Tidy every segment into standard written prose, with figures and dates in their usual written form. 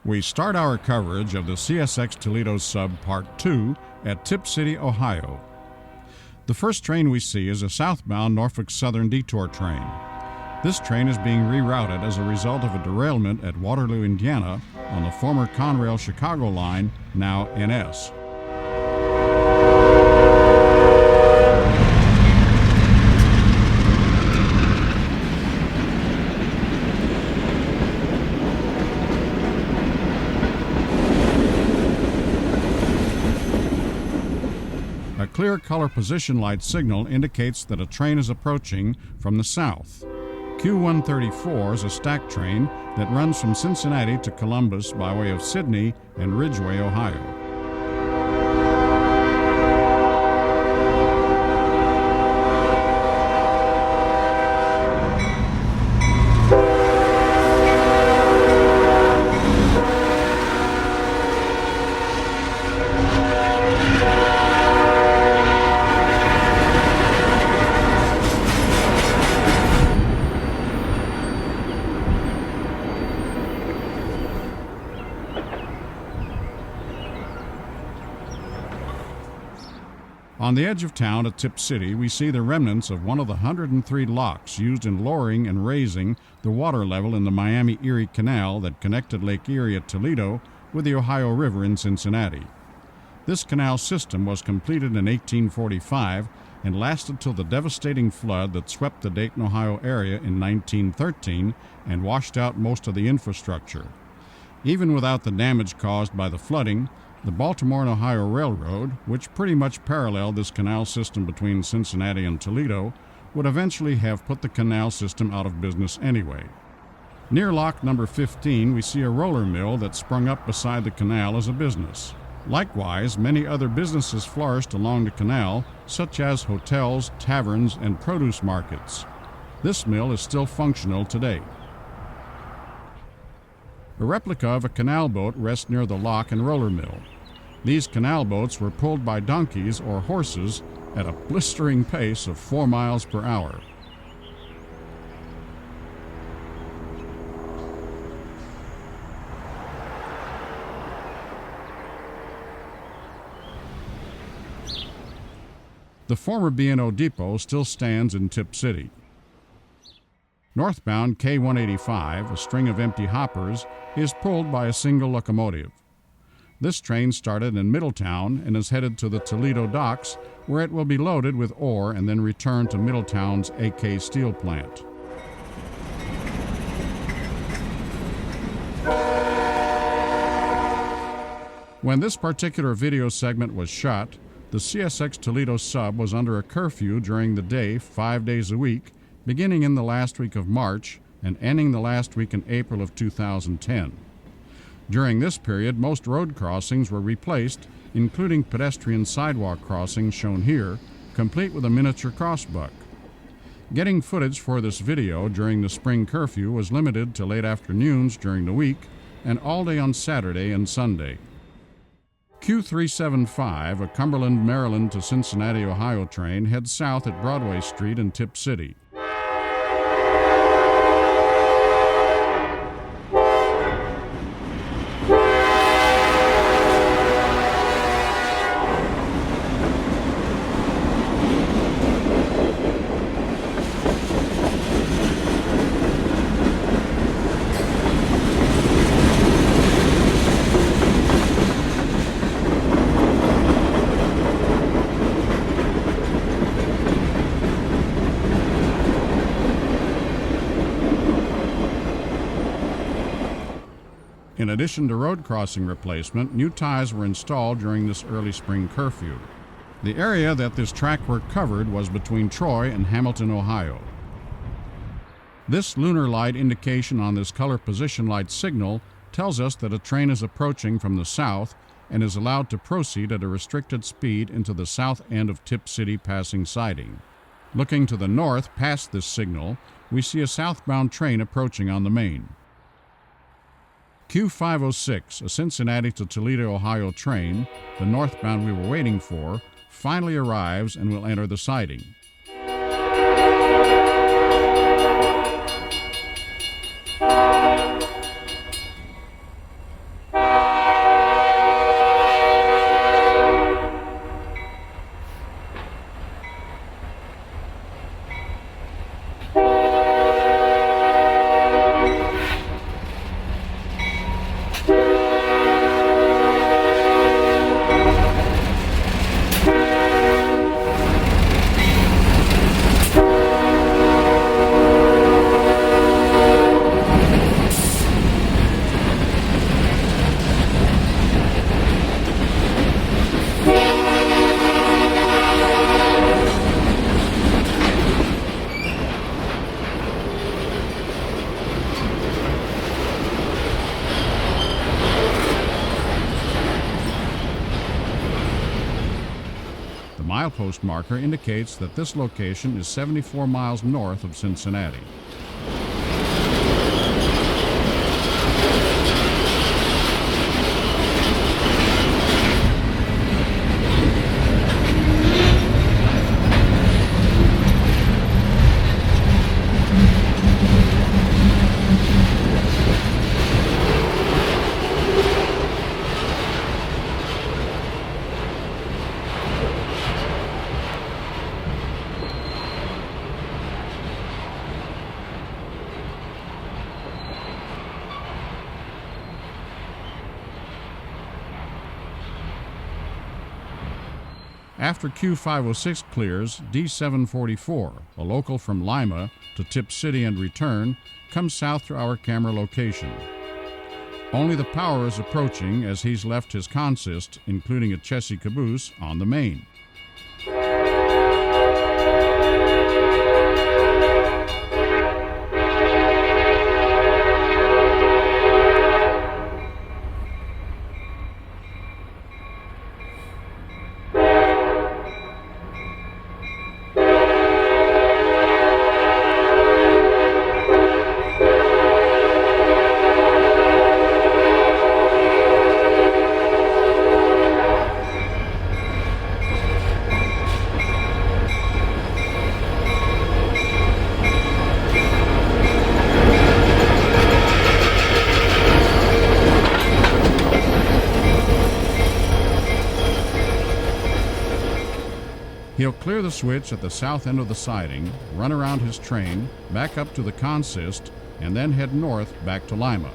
We start our coverage of the CSX Toledo Sub Part 2 at Tipp City, Ohio. The first train we see is a southbound Norfolk Southern detour train. This train is being rerouted as a result of a derailment at Waterloo, Indiana on the former Conrail Chicago line, now NS. A clear color position light signal indicates that a train is approaching from the south. Q134 is a stack train that runs from Cincinnati to Columbus by way of Sidney and Ridgeway, Ohio. On the edge of town at Tipp City, we see the remnants of one of the 103 locks used in lowering and raising the water level in the Miami-Erie Canal that connected Lake Erie at Toledo with the Ohio River in Cincinnati. This canal system was completed in 1845 and lasted till the devastating flood that swept the Dayton, Ohio area in 1913 and washed out most of the infrastructure. Even without the damage caused by the flooding, the Baltimore and Ohio Railroad, which pretty much paralleled this canal system between Cincinnati and Toledo, would eventually have put the canal system out of business anyway. Near lock number 15, we see a roller mill that sprung up beside the canal as a business. Likewise, many other businesses flourished along the canal, such as hotels, taverns, and produce markets. This mill is still functional today. A replica of a canal boat rests near the lock and roller mill. These canal boats were pulled by donkeys or horses at a blistering pace of 4 miles per hour. The former B&O depot still stands in Tipp City. Northbound K185, a string of empty hoppers, is pulled by a single locomotive. This train started in Middletown and is headed to the Toledo docks, where it will be loaded with ore and then returned to Middletown's AK Steel plant. When this particular video segment was shot, the CSX Toledo Sub was under a curfew during the day 5 days a week, beginning in the last week of March and ending the last week in April of 2010. During this period, most road crossings were replaced, including pedestrian sidewalk crossings shown here, complete with a miniature crossbuck. Getting footage for this video during the spring curfew was limited to late afternoons during the week and all day on Saturday and Sunday. Q375, a Cumberland, Maryland to Cincinnati, Ohio train, heads south at Broadway Street in Tipp City. In addition to road crossing replacement, new ties were installed during this early spring curfew. The area that this track work covered was between Troy and Hamilton, Ohio. This lunar light indication on this color position light signal tells us that a train is approaching from the south and is allowed to proceed at a restricted speed into the south end of Tipp City passing siding. Looking to the north past this signal, we see a southbound train approaching on the main. Q506, a Cincinnati to Toledo, Ohio train, the northbound we were waiting for, finally arrives and will enter the siding. milepost marker indicates that this location is 74 miles north of Cincinnati. After Q506 clears, D744, a local from Lima to Tipp City and return, comes south to our camera location. Only the power is approaching as he's left his consist, including a chassis caboose, on the main. He'll clear the switch at the south end of the siding, run around his train, back up to the consist, and then head north back to Lima.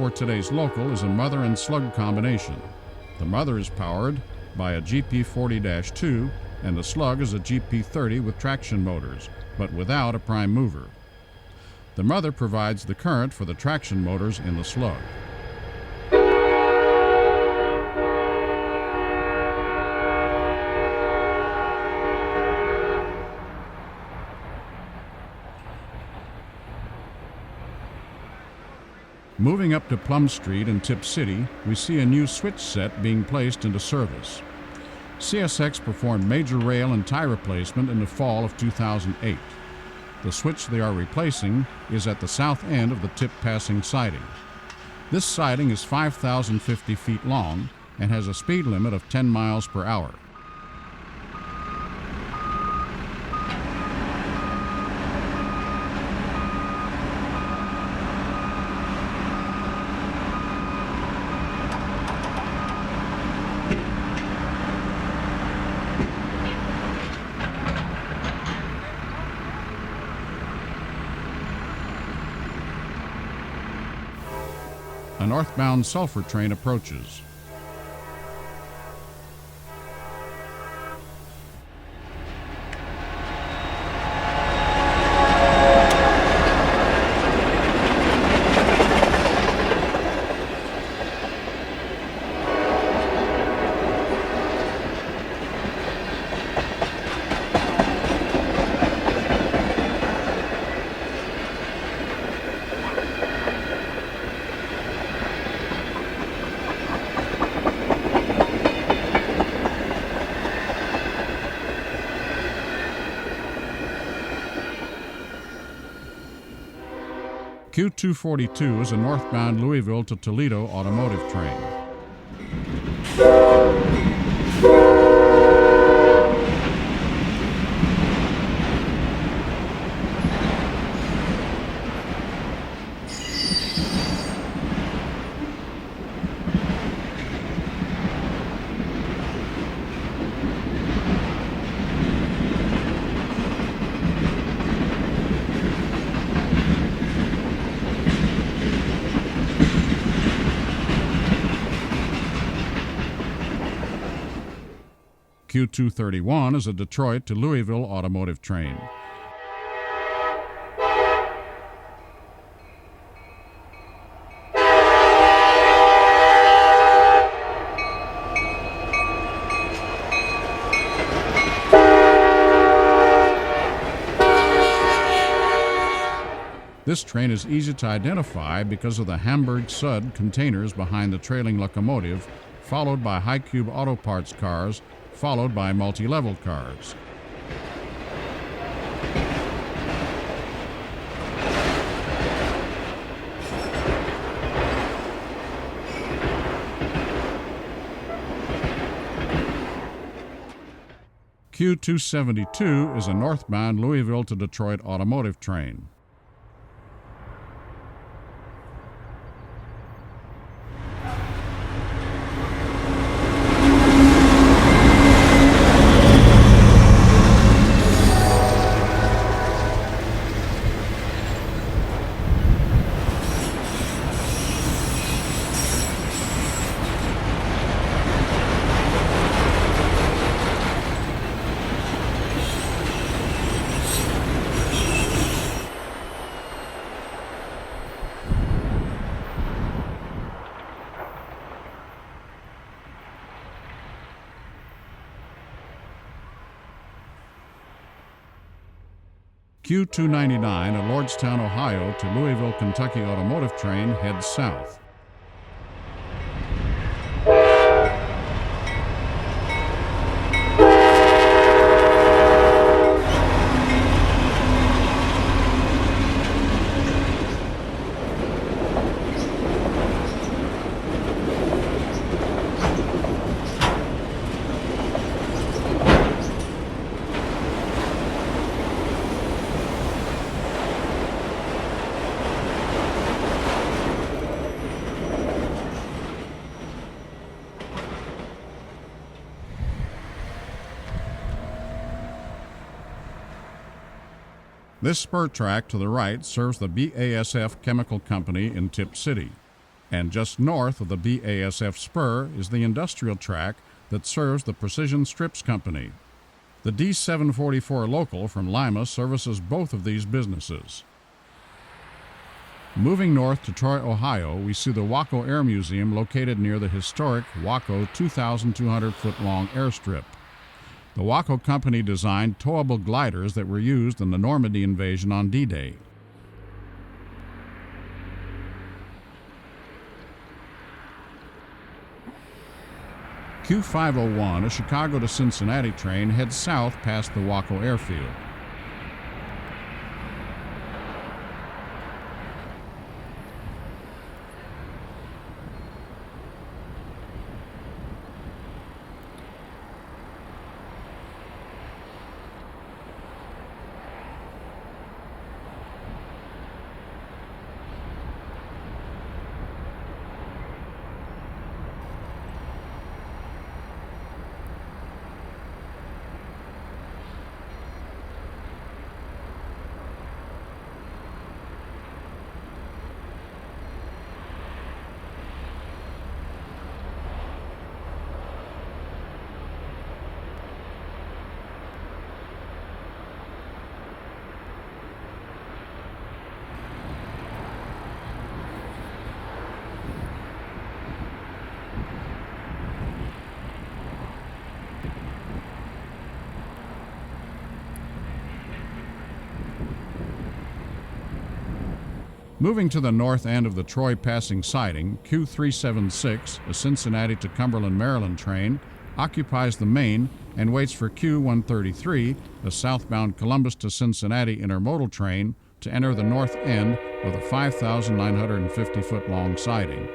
For today's local is a mother and slug combination. The mother is powered by a GP40-2 and the slug is a GP30 with traction motors, but without a prime mover. The mother provides the current for the traction motors in the slug. Moving up to Plum Street in Tipp City, we see a new switch set being placed into service. CSX performed major rail and tie replacement in the fall of 2008. The switch they are replacing is at the south end of the Tipp Passing siding. This siding is 5,050 feet long and has a speed limit of 10 miles per hour. A northbound sulfur train approaches. Q242 is a northbound Louisville to Toledo automotive train. Q231 is a Detroit to Louisville automotive train. This train is easy to identify because of the Hamburg Sud containers behind the trailing locomotive, followed by high-cube auto parts cars, followed by multi-level cars. Q272 is a northbound Louisville to Detroit automotive train. Q299, a Lordstown, Ohio to Louisville, Kentucky automotive train heads south. This spur track to the right serves the BASF Chemical Company in Tipp City, and just north of the BASF spur is the industrial track that serves the Precision Strips Company. The D744 local from Lima services both of these businesses. Moving north to Troy, Ohio, we see the Waco Air Museum located near the historic Waco 2,200-foot-long airstrip. The Waco Company designed towable gliders that were used in the Normandy invasion on D-Day. Q501, a Chicago to Cincinnati train, heads south past the Waco airfield. Moving to the north end of the Troy passing siding, Q376, a Cincinnati to Cumberland, Maryland train, occupies the main and waits for Q133, a southbound Columbus to Cincinnati intermodal train, to enter the north end of the 5,950-foot-long siding.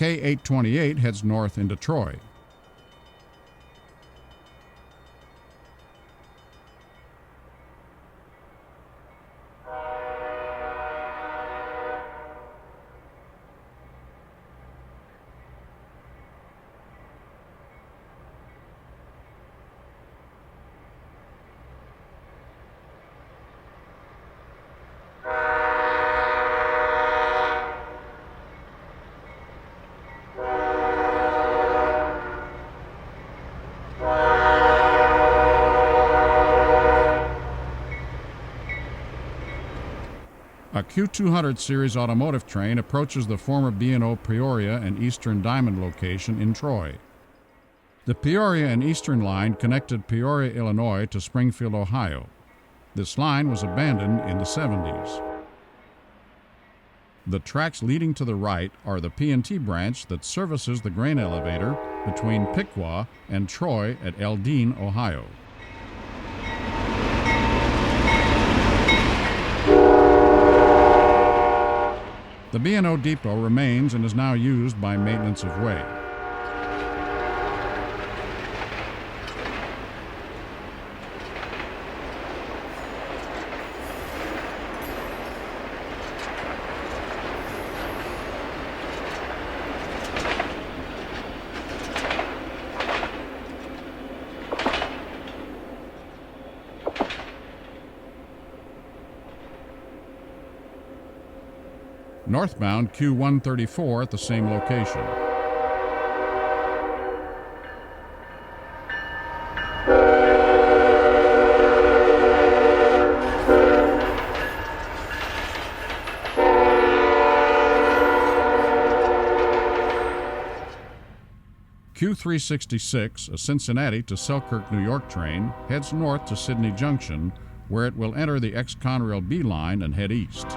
K-828 heads north into Troy. A Q200 series automotive train approaches the former B&O Peoria and Eastern Diamond location in Troy. The Peoria and Eastern line connected Peoria, Illinois to Springfield, Ohio. This line was abandoned in the 70s. The tracks leading to the right are the P&T branch that services the grain elevator between Piqua and Troy at Eldine, Ohio. The B&O depot remains and is now used by maintenance of way. Northbound Q134 at the same location. Q366, a Cincinnati to Selkirk, New York train, heads north to Sidney Junction, where it will enter the ex-Conrail B line and head east.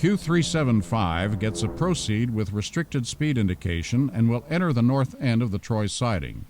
Q375 gets a proceed with restricted speed indication and will enter the north end of the Troy siding.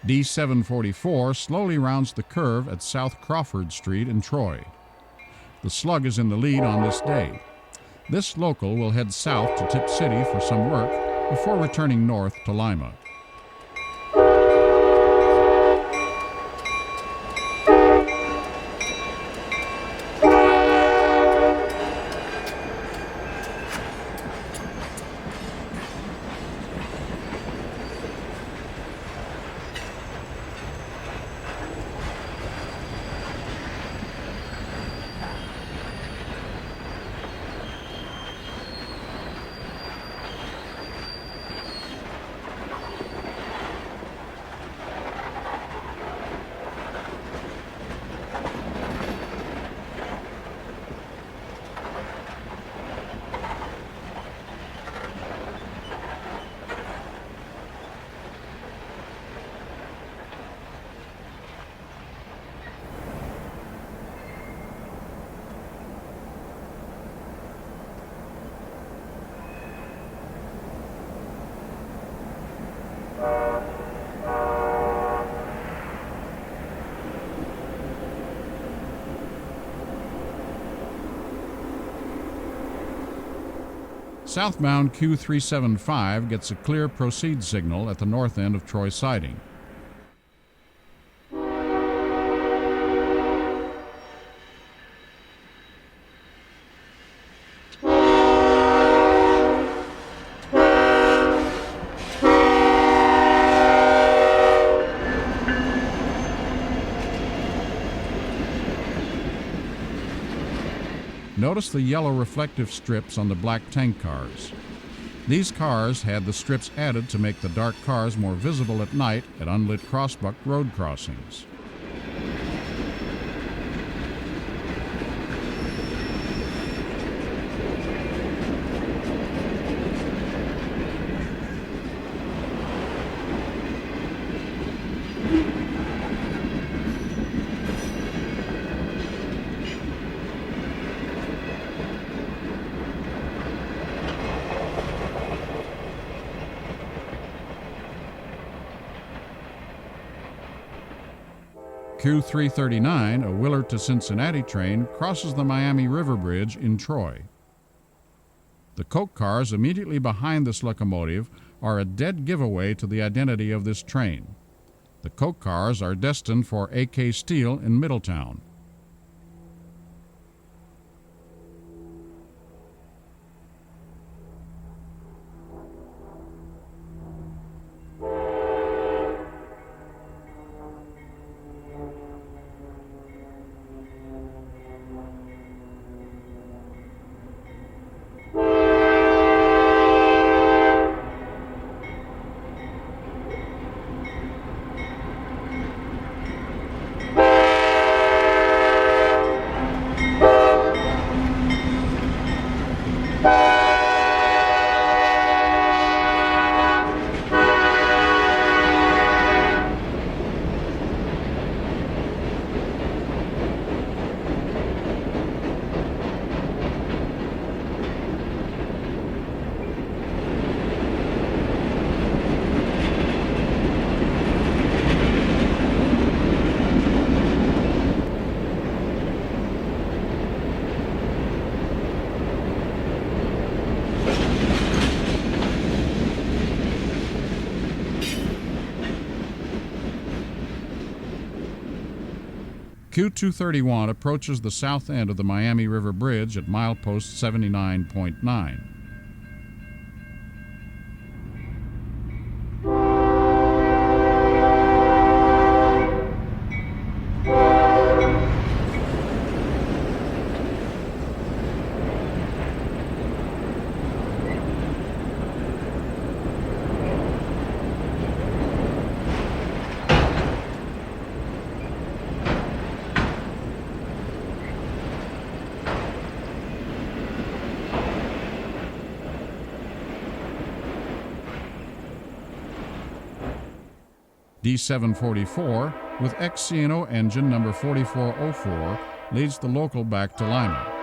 D744 slowly rounds the curve at South Crawford Street in Troy. The Slug is in the lead on this day. This local will head south to Tipp City for some work before returning north to Lima. Southbound Q375 gets a clear proceed signal at the north end of Troy Siding. Notice the yellow reflective strips on the black tank cars. These cars had the strips added to make the dark cars more visible at night at unlit crossbuck road crossings. Q339, a Willard to Cincinnati train, crosses the Miami River Bridge in Troy. The Coke cars immediately behind this locomotive are a dead giveaway to the identity of this train. The Coke cars are destined for AK Steel in Middletown. Q231 approaches the south end of the Miami River Bridge at milepost 79.9. D744, with ex-C&O engine number 4404, leads the local back to Lima.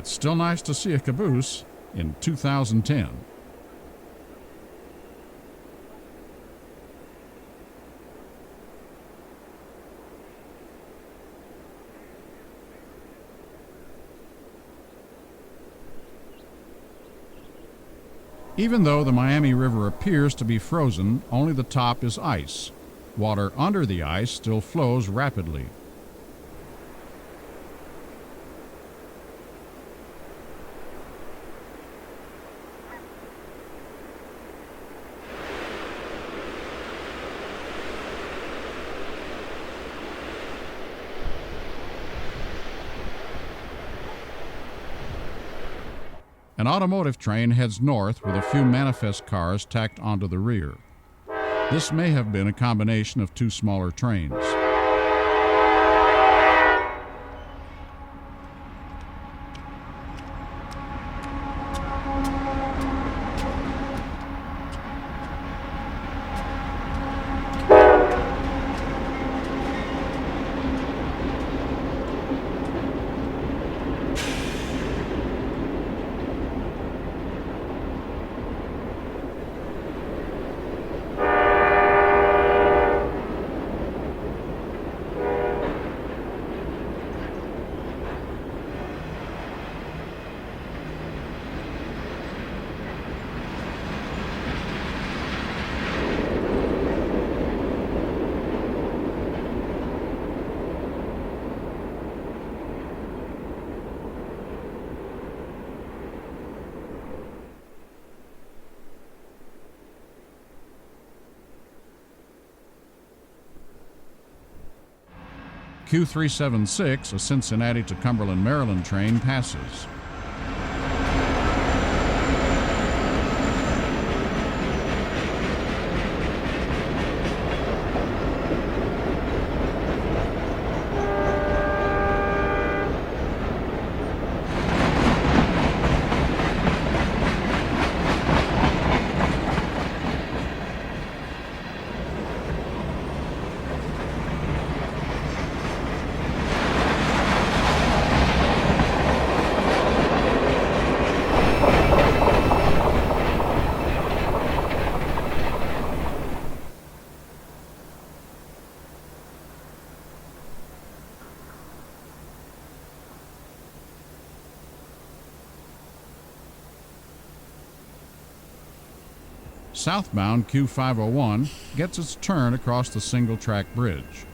it's still nice to see a caboose in 2010. Even though the Miami River appears to be frozen, only the top is ice. Water under the ice still flows rapidly. An automotive train heads north with a few manifest cars tacked onto the rear. This may have been a combination of two smaller trains. Q376, a Cincinnati to Cumberland, Maryland train, passes. Southbound Q501 gets its turn across the single-track bridge.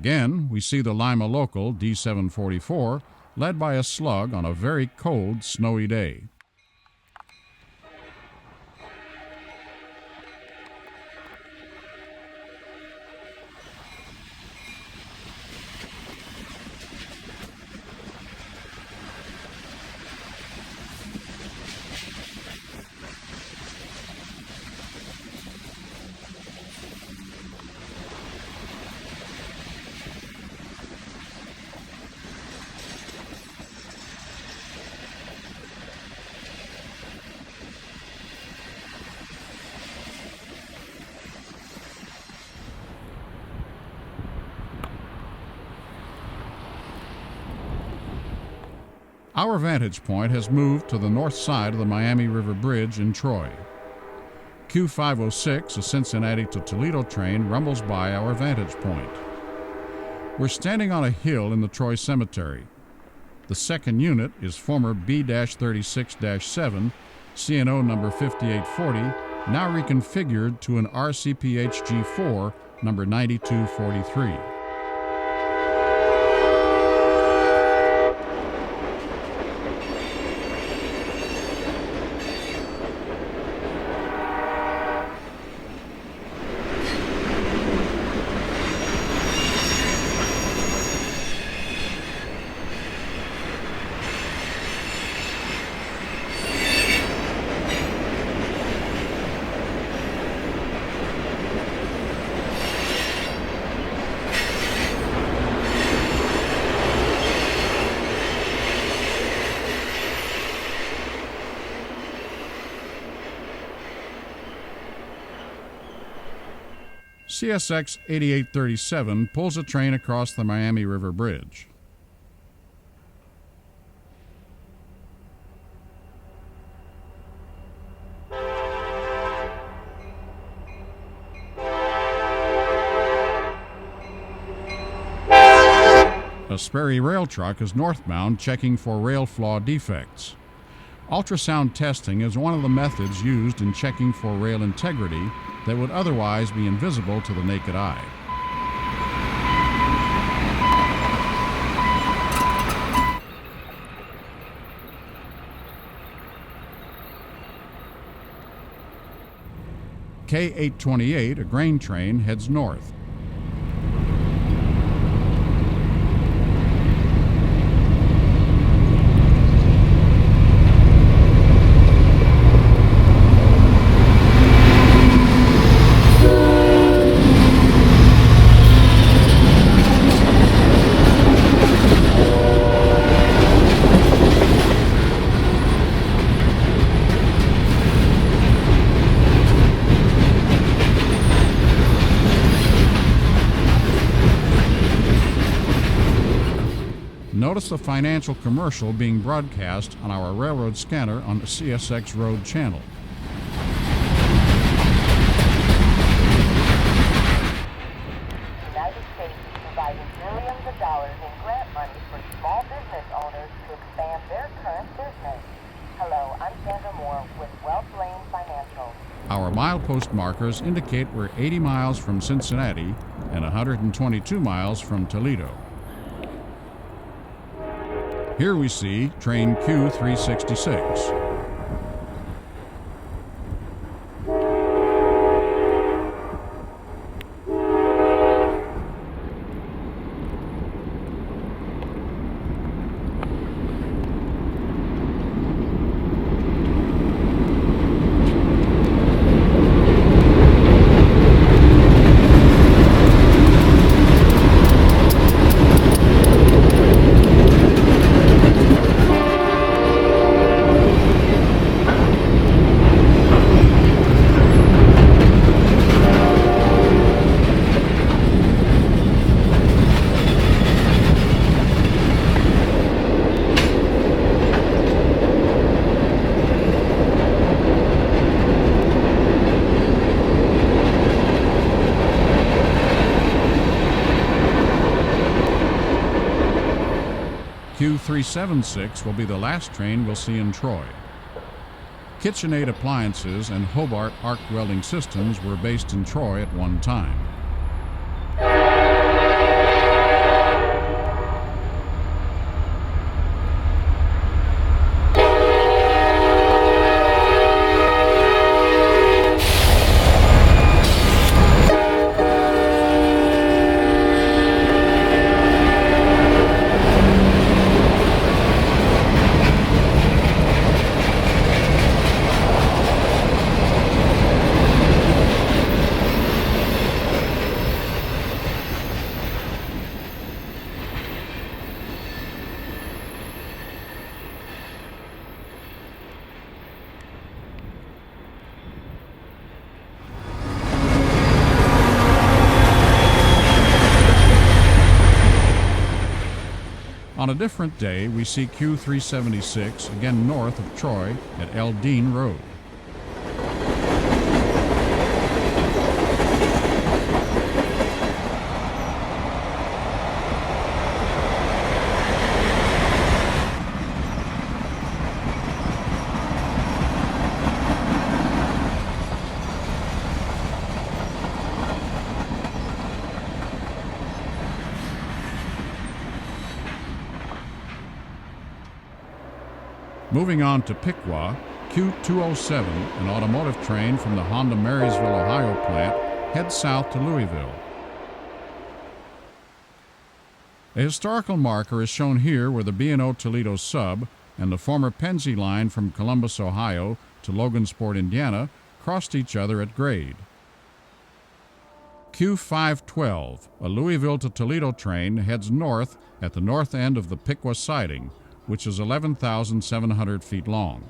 Again, we see the Lima local D744 led by a slug on a very cold, snowy day. Our vantage point has moved to the north side of the Miami River Bridge in Troy. Q506, a Cincinnati to Toledo train, rumbles by our vantage point. We're standing on a hill in the Troy Cemetery. The second unit is former B-36-7, CNO number 5840, now reconfigured to an RCPH G4 number 9243. CSX 8837 pulls a train across the Miami River Bridge. A Sperry rail truck is northbound checking for rail flaw defects. Ultrasound testing is one of the methods used in checking for rail integrity that would otherwise be invisible to the naked eye. K828, a grain train, heads north. Notice the financial commercial being broadcast on our railroad scanner on the CSX Road channel. The United States is providing billions of dollars in grant money for small business owners to expand their current business. Hello, I'm Sandra Moore with Wealth Lane Financial. Our milepost markers indicate we're 80 miles from Cincinnati and 122 miles from Toledo. Here we see train Q366. Q376 will be the last train we'll see in Troy. KitchenAid Appliances and Hobart Arc Welding Systems were based in Troy at one time. On a different day, we see Q376 again north of Troy at Eldine Road. Moving on to Piqua, Q207, an automotive train from the Honda Marysville, Ohio plant, heads south to Louisville. A historical marker is shown here where the B&O Toledo Sub and the former Pennsy line from Columbus, Ohio to Logansport, Indiana, crossed each other at grade. Q512, a Louisville to Toledo train, heads north at the north end of the Piqua siding, which is 11,700 feet long.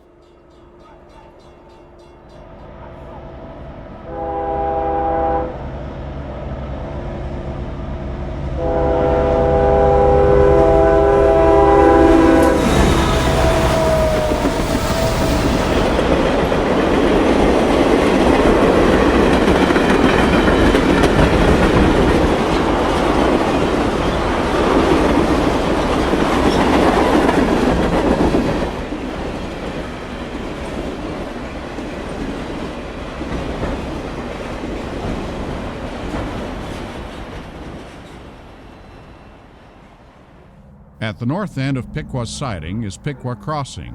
At the north end of Piqua siding is Piqua Crossing,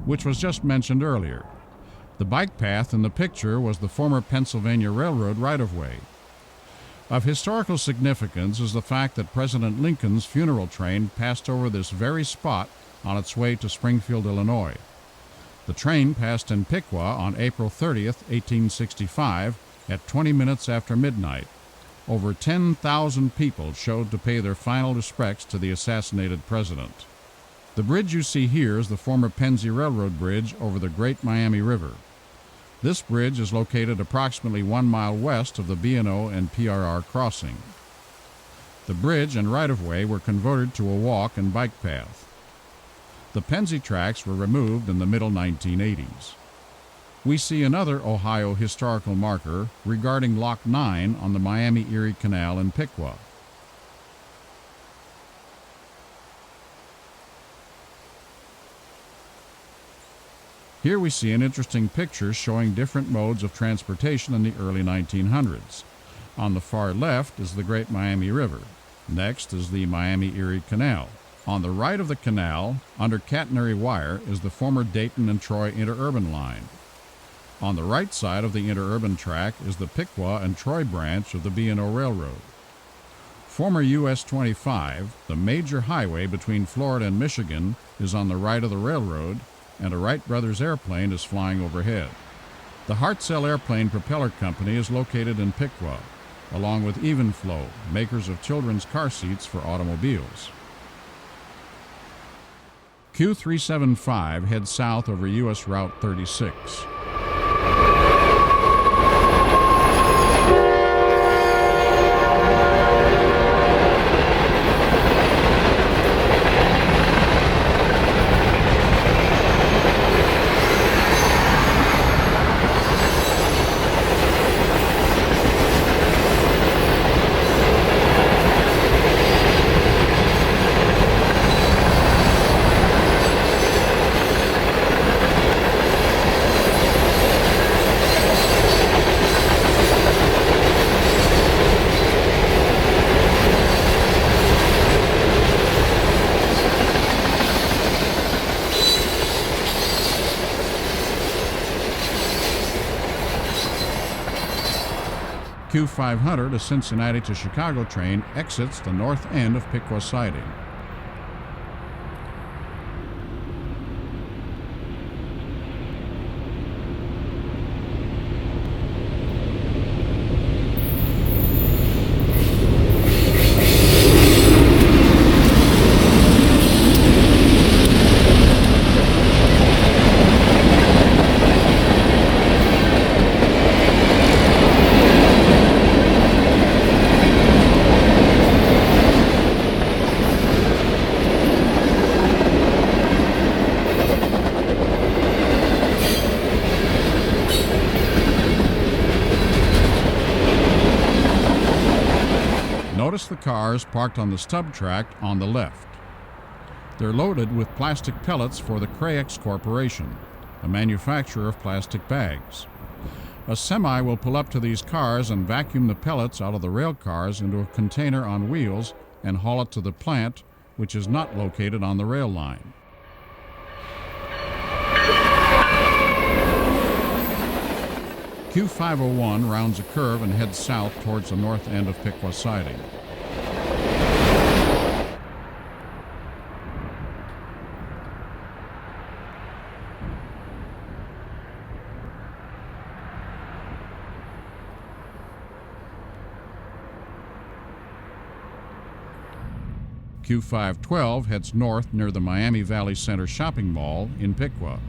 which was just mentioned earlier. The bike path in the picture was the former Pennsylvania Railroad right-of-way. Of historical significance is the fact that President Lincoln's funeral train passed over this very spot on its way to Springfield, Illinois. The train passed in Piqua on April 30th, 1865, at 20 minutes after midnight. Over 10,000 people showed to pay their final respects to the assassinated president. The bridge you see here is the former Pennsy Railroad Bridge over the Great Miami River. This bridge is located approximately 1 mile west of the B&O and PRR crossing. The bridge and right-of-way were converted to a walk and bike path. The Pennsy tracks were removed in the middle 1980s. We see another Ohio historical marker regarding Lock 9 on the Miami-Erie Canal in Piqua. Here we see an interesting picture showing different modes of transportation in the early 1900s. On the far left is the Great Miami River. Next is the Miami-Erie Canal. On the right of the canal, under catenary wire, is the former Dayton and Troy interurban line. On the right side of the interurban track is the Piqua and Troy branch of the B&O Railroad. Former US 25, the major highway between Florida and Michigan, is on the right of the railroad, and a Wright Brothers airplane is flying overhead. The Hartzell Airplane Propeller Company is located in Piqua, along with Evenflow, makers of children's car seats for automobiles. Q375 heads south over US Route 36. Q500, a Cincinnati to Chicago train, exits the north end of Piqua siding. Notice the cars parked on the stub track on the left. They're loaded with plastic pellets for the Crayex Corporation, a manufacturer of plastic bags. A semi will pull up to these cars and vacuum the pellets out of the rail cars into a container on wheels and haul it to the plant, which is not located on the rail line. Q501 rounds a curve and heads south towards the north end of Piqua siding. Q512 heads north near the Miami Valley Center shopping mall in Piqua.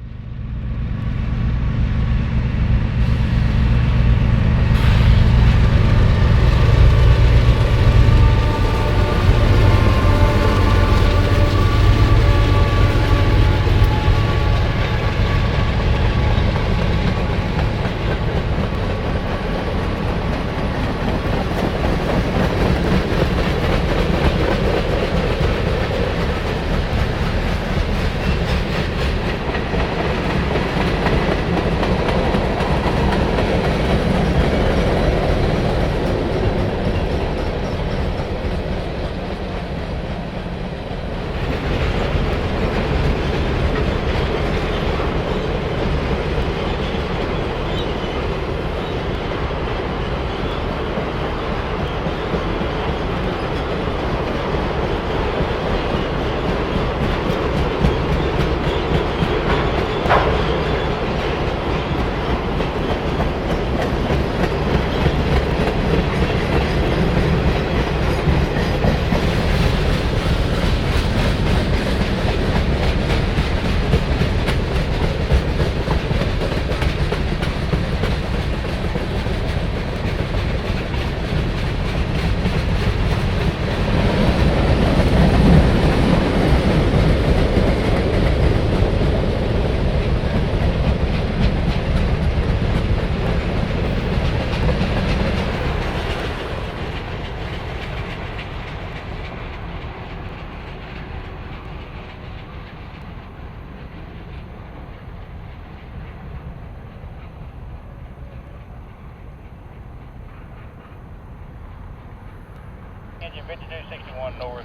engine 5261 north.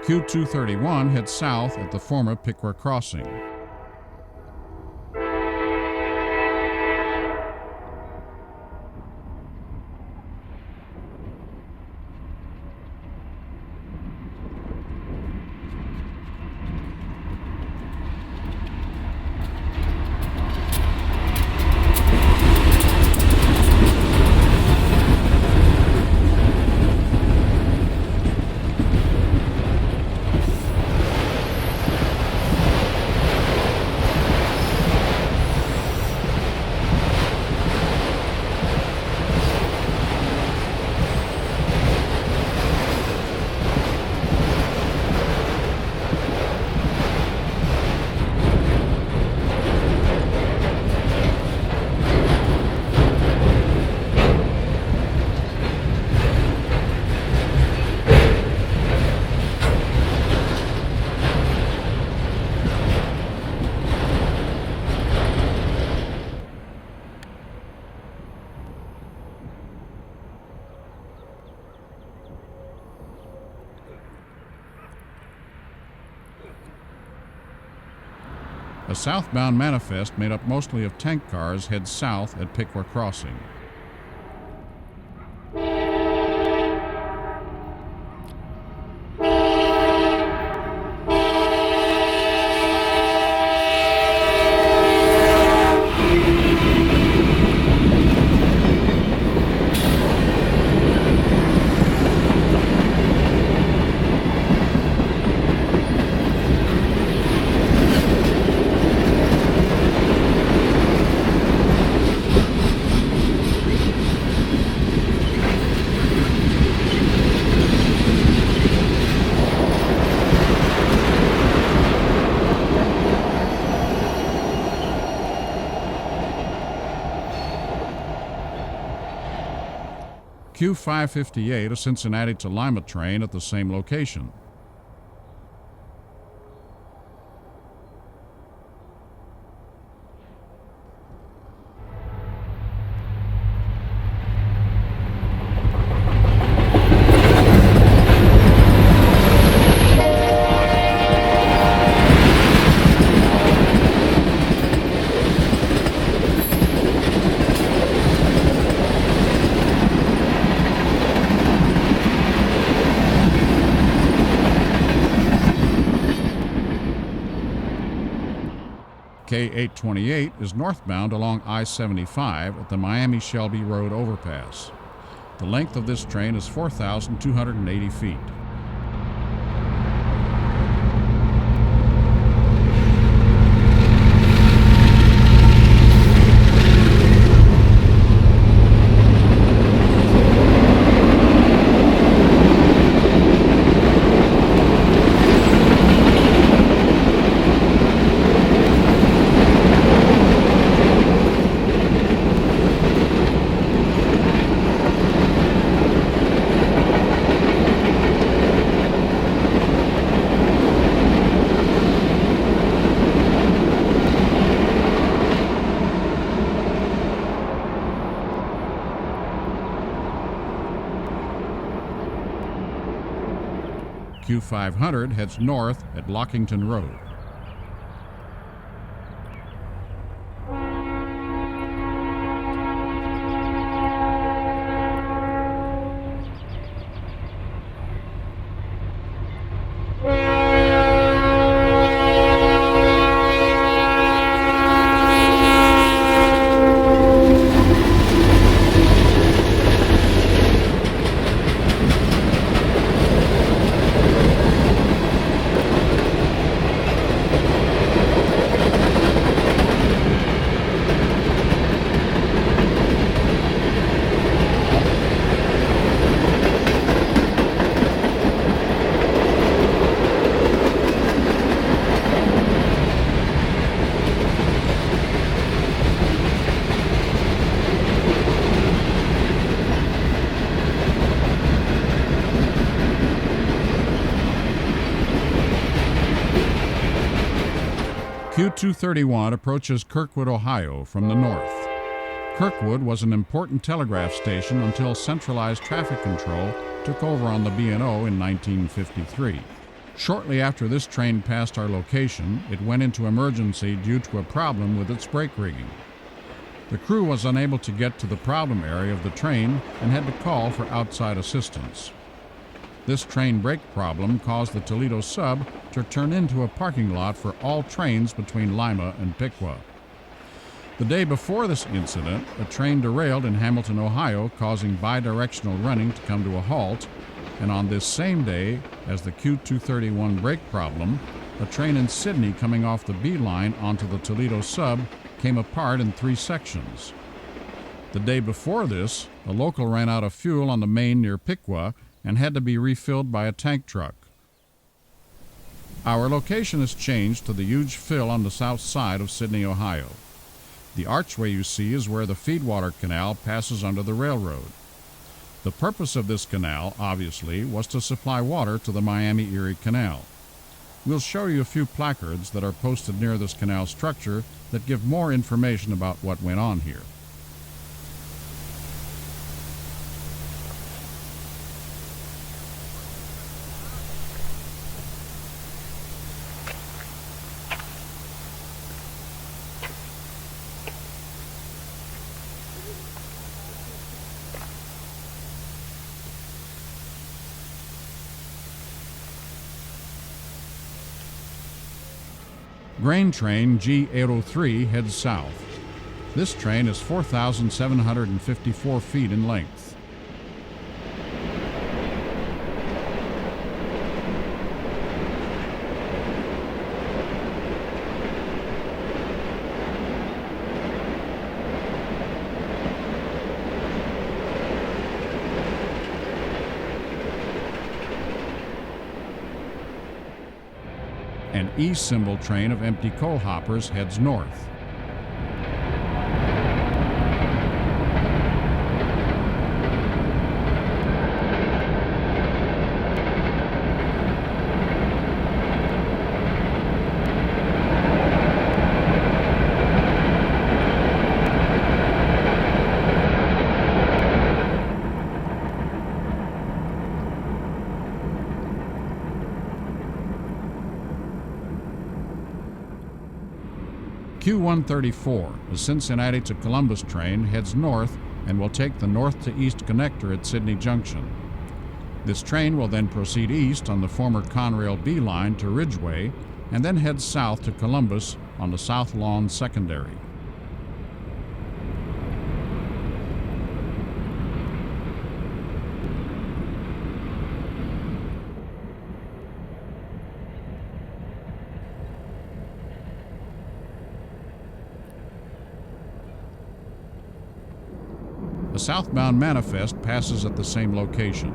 Q231 heads south at the former Piqua crossing. A southbound manifest made up mostly of tank cars heads south at Piqua Crossing. Q558, a Cincinnati to Lima train at the same location. K828 is northbound along I-75 at the Miami-Shelby Road overpass. The length of this train is 4,280 feet. Q500 heads north at Lockington Road. Q231 approaches Kirkwood, Ohio from the north. Kirkwood was an important telegraph station until centralized traffic control took over on the B&O in 1953. Shortly after this train passed our location, it went into emergency due to a problem with its brake rigging. The crew was unable to get to the problem area of the train and had to call for outside assistance. This train brake problem caused the Toledo Sub to turn into a parking lot for all trains between Lima and Piqua. The day before this incident, a train derailed in Hamilton, Ohio, causing bidirectional running to come to a halt, and on this same day, as the Q231 brake problem, a train in Sidney coming off the B line onto the Toledo Sub came apart in 3 sections. The day before this, a local ran out of fuel on the main near Piqua and had to be refilled by a tank truck. Our location has changed to the huge fill on the south side of Sidney, Ohio. The archway you see is where the feedwater canal passes under the railroad. The purpose of this canal, obviously, was to supply water to the Miami-Erie Canal. We'll show you a few placards that are posted near this canal structure that give more information about what went on here. Grain train G803 heads south. This train is 4,754 feet in length. An E-symbol train of empty coal hoppers heads north. Q134, a Cincinnati to Columbus train, heads north and will take the north to east connector at Sidney Junction. This train will then proceed east on the former Conrail B line to Ridgeway and then head south to Columbus on the South Lawn Secondary. A southbound manifest passes at the same location.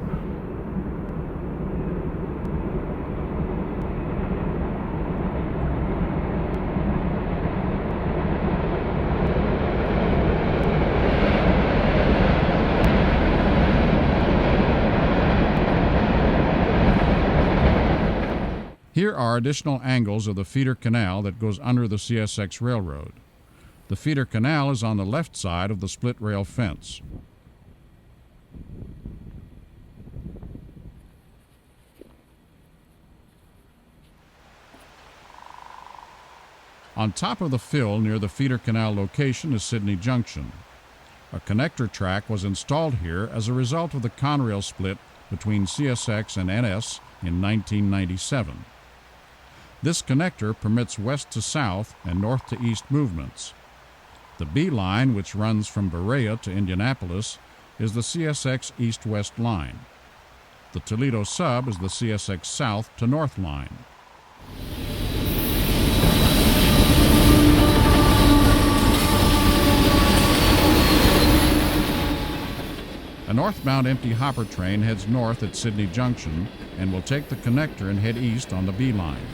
Here are additional angles of the feeder canal that goes under the CSX Railroad. The feeder canal is on the left side of the split rail fence. On top of the fill near the feeder canal location is Sidney Junction. A connector track was installed here as a result of the Conrail split between CSX and NS in 1997. This connector permits west to south and north to east movements. The B line, which runs from Berea to Indianapolis, is the CSX east-west line. The Toledo Sub is the CSX south to north line. A northbound empty hopper train heads north at Sidney Junction and will take the connector and head east on the B line.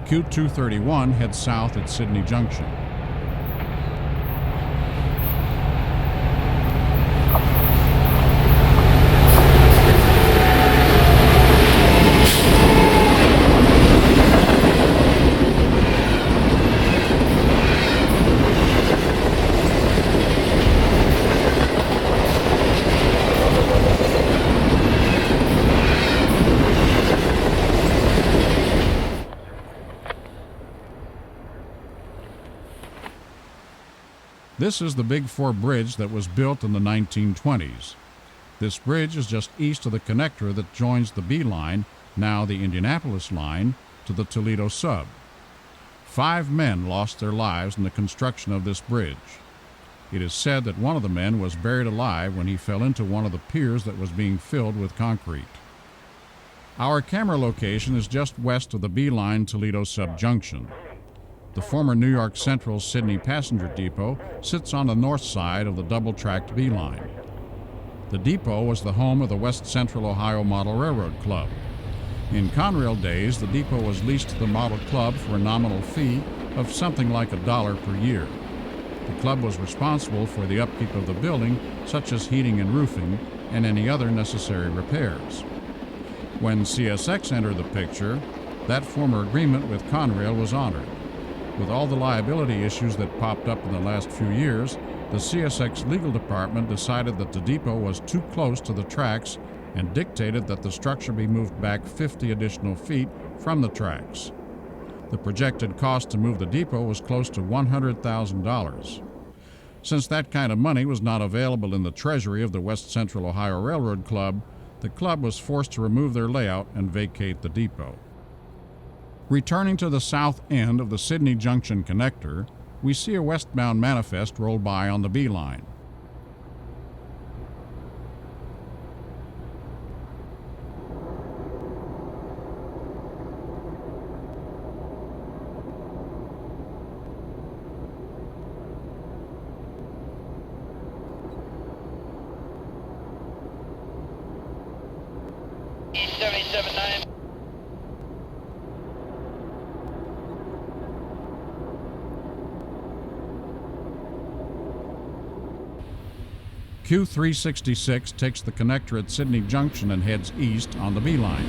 Q231 heads south at Sidney Junction. This is the Big Four Bridge that was built in the 1920s. This bridge is just east of the connector that joins the B line, now the Indianapolis line, to the Toledo Sub. 5 men lost their lives in the construction of this bridge. It is said that one of the men was buried alive when he fell into one of the piers that was being filled with concrete. Our camera location is just west of the B line Toledo Sub junction. The former New York Central Sidney Passenger Depot sits on the north side of the double-tracked B line. The depot was the home of the West Central Ohio Model Railroad Club. In Conrail days, the depot was leased to the Model Club for a nominal fee of something like $1 per year. The club was responsible for the upkeep of the building, such as heating and roofing, and any other necessary repairs. When CSX entered the picture, that former agreement with Conrail was honored. With all the liability issues that popped up in the last few years, the CSX legal department decided that the depot was too close to the tracks and dictated that the structure be moved back 50 additional feet from the tracks. The projected cost to move the depot was close to $100,000. Since that kind of money was not available in the treasury of the West Central Ohio Railroad Club, the club was forced to remove their layout and vacate the depot. Returning to the south end of the Sidney Junction connector, we see a westbound manifest roll by on the B line. E779. Q366 takes the connector at Sidney Junction and heads east on the B line.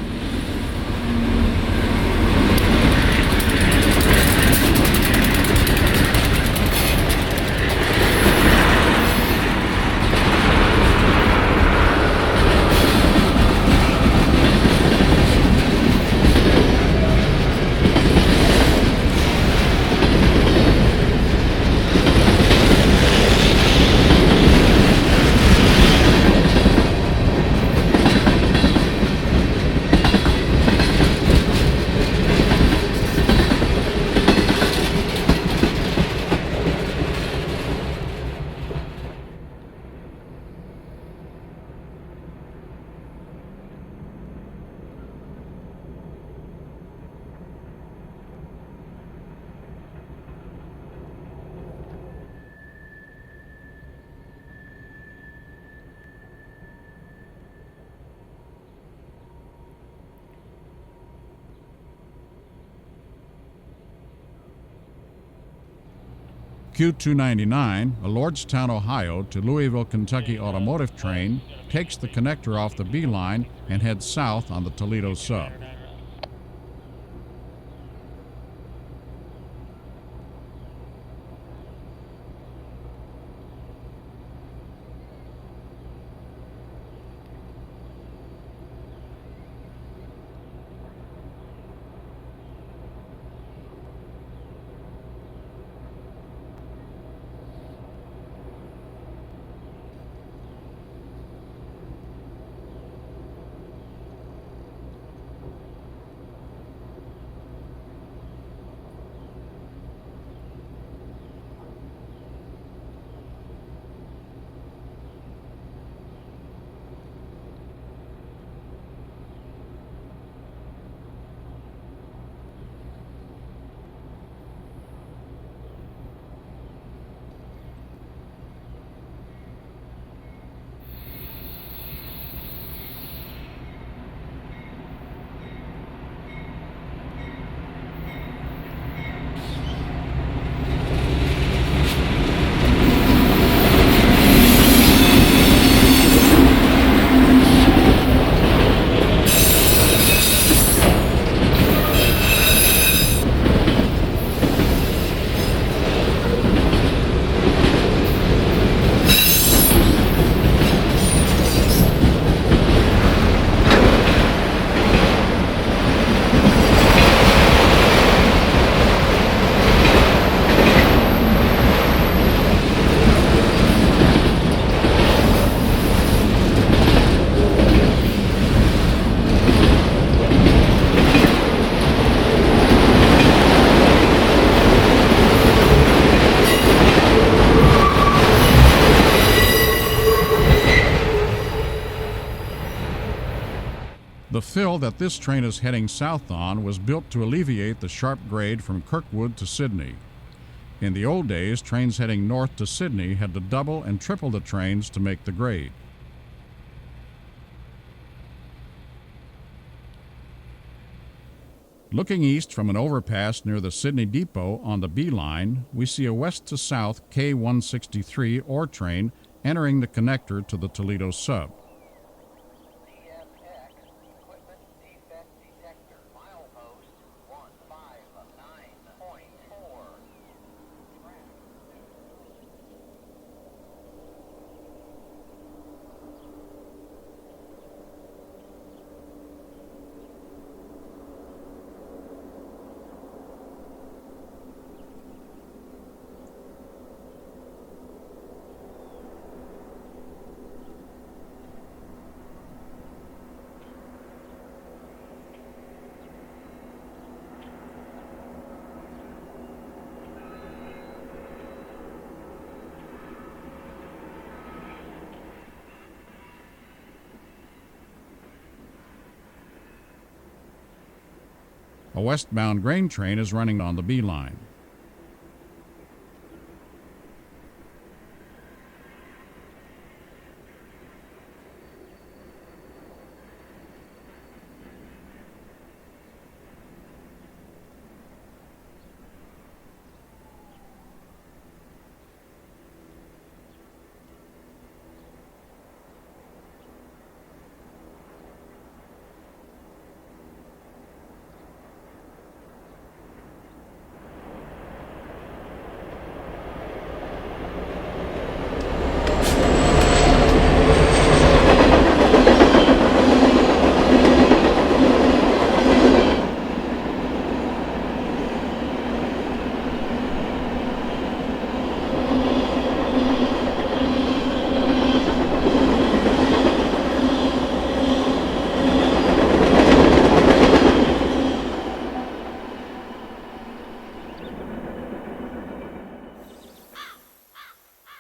Q299, a Lordstown, Ohio to Louisville, Kentucky automotive train, takes the connector off the B line and heads south on the Toledo Sub. The fill that this train is heading south on was built to alleviate the sharp grade from Kirkwood to Sidney. In the old days, trains heading north to Sidney had to double and triple the trains to make the grade. Looking east from an overpass near the Sidney Depot on the B line, we see a west to south K163 ore train entering the connector to the Toledo Sub. CSX equipment defect detector, milepost 159.4. A westbound grain train is running on the B line.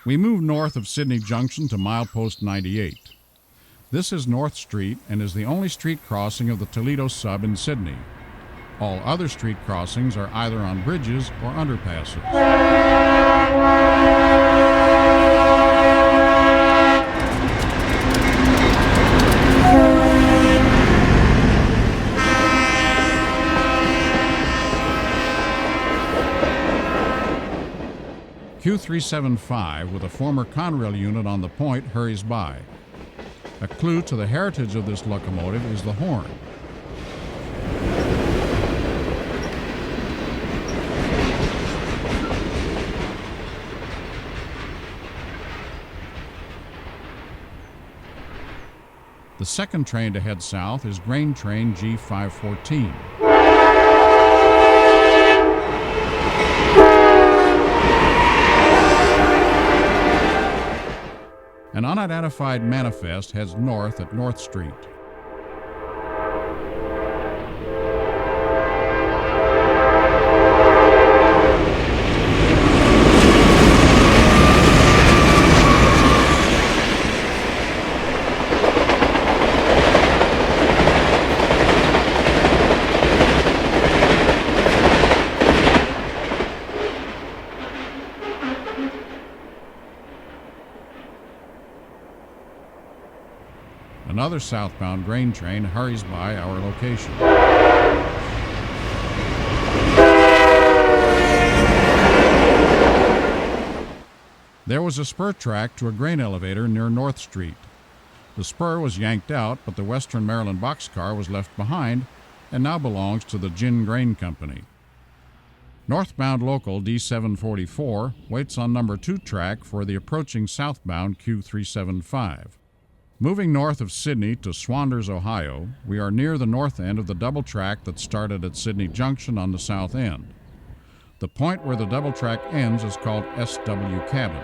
We move north of Sidney Junction to milepost 98. This is North Street and is the only street crossing of the Toledo Sub in Sidney. All other street crossings are either on bridges or underpasses. Q375 with a former Conrail unit on the point hurries by. A clue to the heritage of this locomotive is the horn. The second train to head south is grain train G514. An unidentified manifest heads north at North Street. Another southbound grain train hurries by our location. There was a spur track to a grain elevator near North Street. The spur was yanked out, but the Western Maryland boxcar was left behind and now belongs to the Gin Grain Company. Northbound local D744 waits on number 2 track for the approaching southbound Q375. Moving north of Sidney to Swanders, Ohio, we are near the north end of the double track that started at Sidney Junction on the south end. The point where the double track ends is called SW Cabin.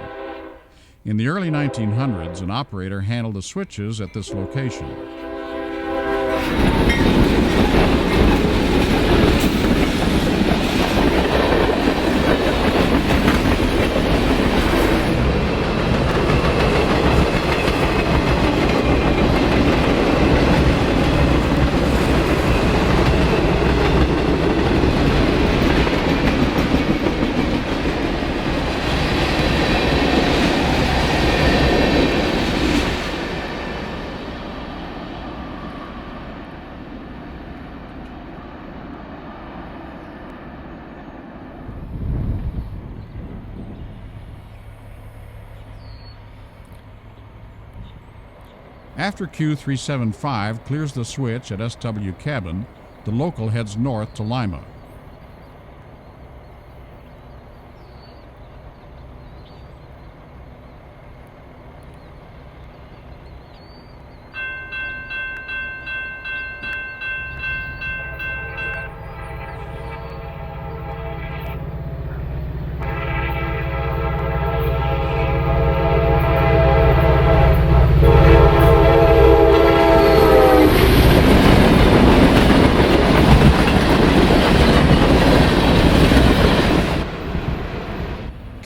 In the early 1900s, an operator handled the switches at this location. After Q375 clears the switch at SW Cabin, the local heads north to Lima.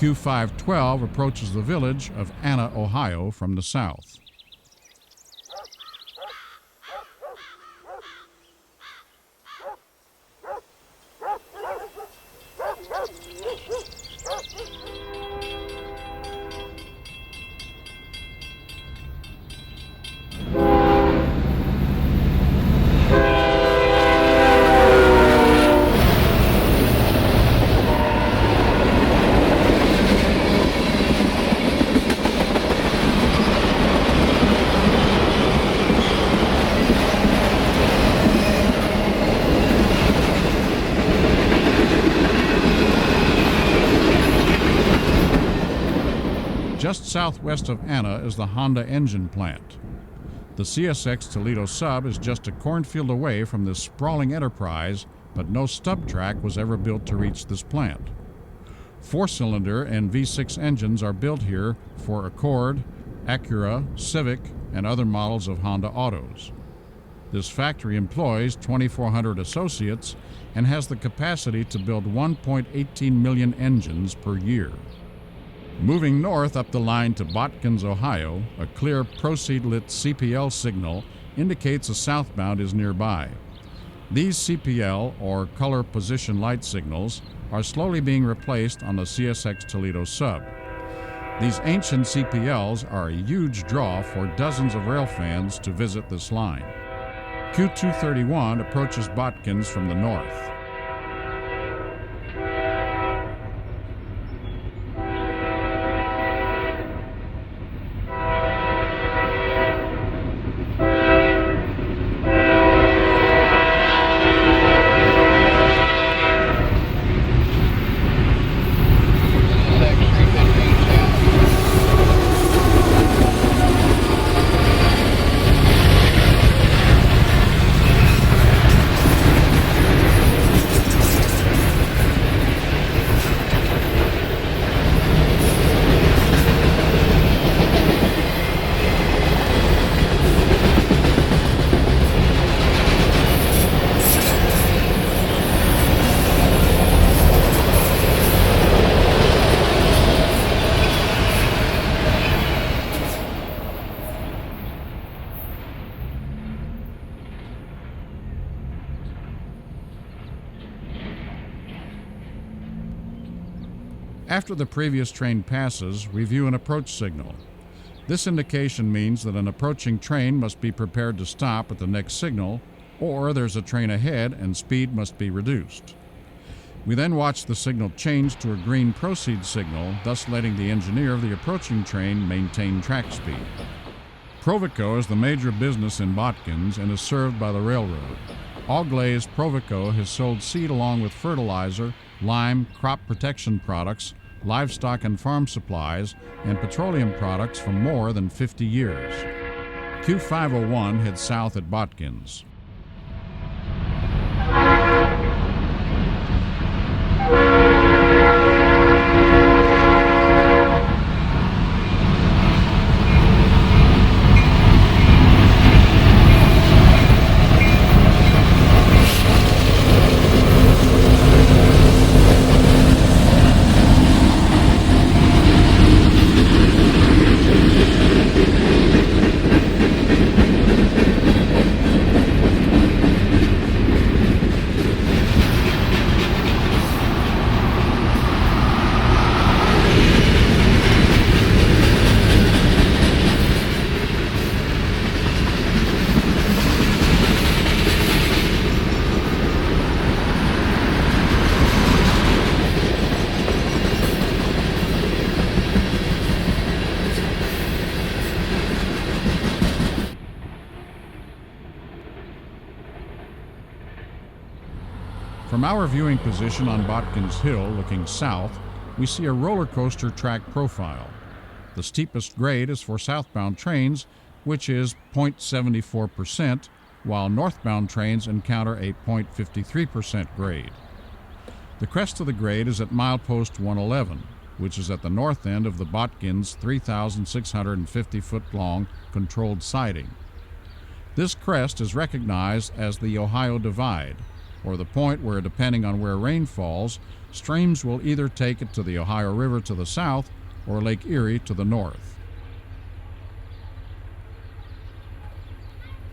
Q512 approaches the village of Anna, Ohio from the south. Just southwest of Anna is the Honda engine plant. The CSX Toledo Sub is just a cornfield away from this sprawling enterprise, but no stub track was ever built to reach this plant. 4-cylinder and V6 engines are built here for Accord, Acura, Civic, and other models of Honda autos. This factory employs 2,400 associates and has the capacity to build 1.18 million engines per year. Moving north up the line to Botkins, Ohio, a clear proceed-lit CPL signal indicates a southbound is nearby. These CPL, or color position light signals, are slowly being replaced on the CSX Toledo Sub. These ancient CPLs are a huge draw for dozens of railfans to visit this line. Q231 approaches Botkins from the north. After the previous train passes, we view an approach signal. This indication means that an approaching train must be prepared to stop at the next signal, or there's a train ahead and speed must be reduced. We then watch the signal change to a green proceed signal, thus letting the engineer of the approaching train maintain track speed. Provico is the major business in Botkins and is served by the railroad. Auglaize Provico has sold seed along with fertilizer, lime, crop protection products, livestock and farm supplies, and petroleum products for more than 50 years. Q501 heads south at Botkins. From our viewing position on Botkins Hill, looking south, we see a roller coaster track profile. The steepest grade is for southbound trains, which is 0.74%, while northbound trains encounter a 0.53% grade. The crest of the grade is at milepost 111, which is at the north end of the Botkins 3,650-foot-long controlled siding. This crest is recognized as the Ohio Divide, or the point where, depending on where rain falls, streams will either take it to the Ohio River to the south or Lake Erie to the north.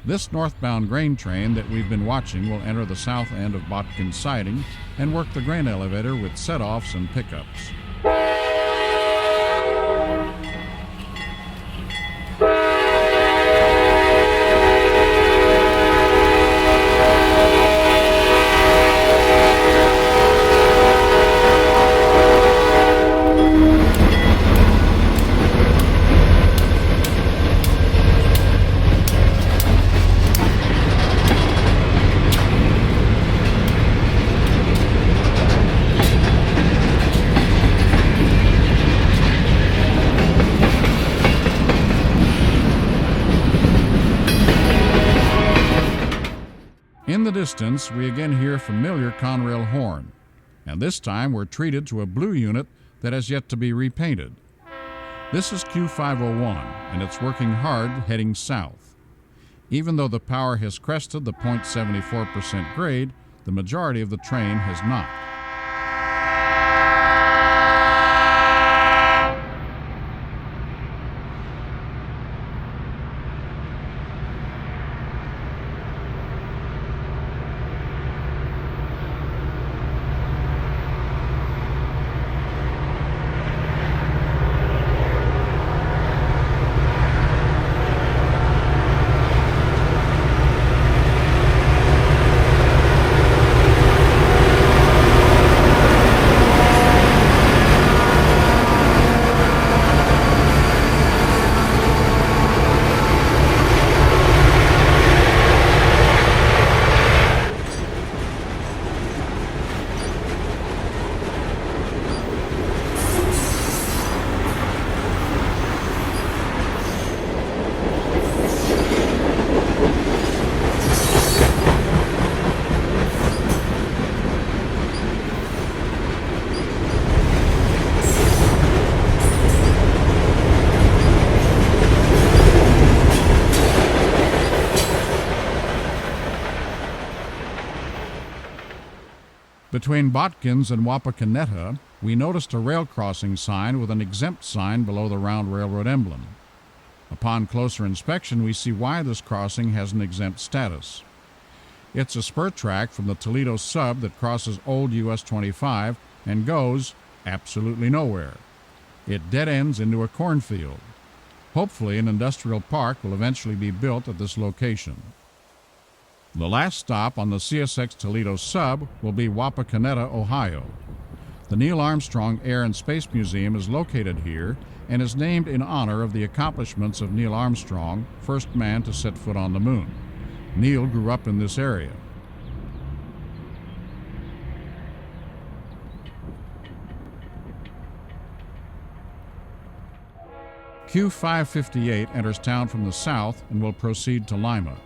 This northbound grain train that we've been watching will enter the south end of Botkins siding and work the grain elevator with set-offs and pickups. In the distance, we again hear a familiar Conrail horn, and this time we're treated to a blue unit that has yet to be repainted. This is Q501, and it's working hard heading south. Even though the power has crested the 0.74% grade, the majority of the train has not. Between Botkins and Wapakoneta, we noticed a rail crossing sign with an exempt sign below the round railroad emblem. Upon closer inspection, we see why this crossing has an exempt status. It's a spur track from the Toledo Sub that crosses old US 25 and goes absolutely nowhere. It dead ends into a cornfield. Hopefully, an industrial park will eventually be built at this location. The last stop on the CSX Toledo Sub will be Wapakoneta, Ohio. The Neil Armstrong Air and Space Museum is located here and is named in honor of the accomplishments of Neil Armstrong, first man to set foot on the moon. Neil grew up in this area. Q558 enters town from the south and will proceed to Lima.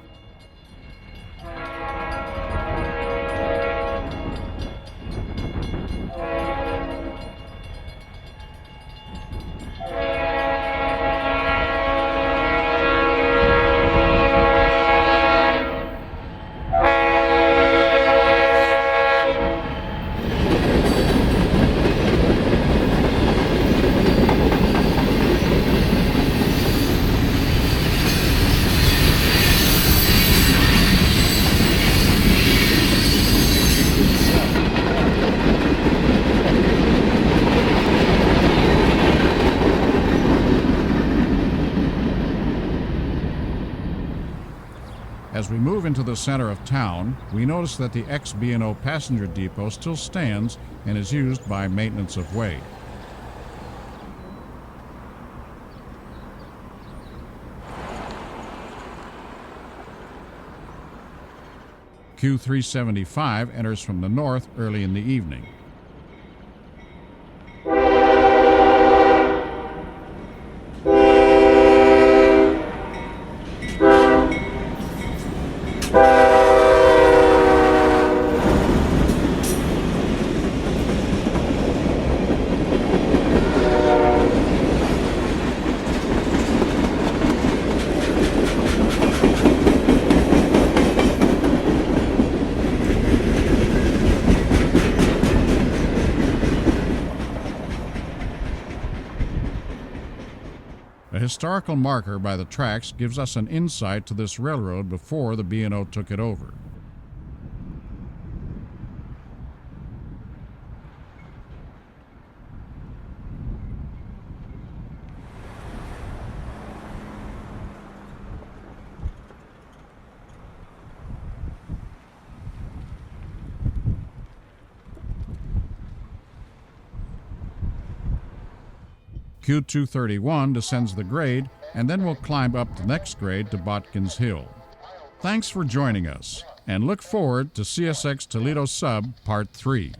As we move into the center of town, we notice that the ex-B&O passenger depot still stands and is used by maintenance of way. Q375 enters from the north early in the evening. A historical marker by the tracks gives us an insight to this railroad before the B&O took it over. Q231 descends the grade, and then we'll climb up the next grade to Botkins Hill. Thanks for joining us, and look forward to CSX Toledo Sub Part 3.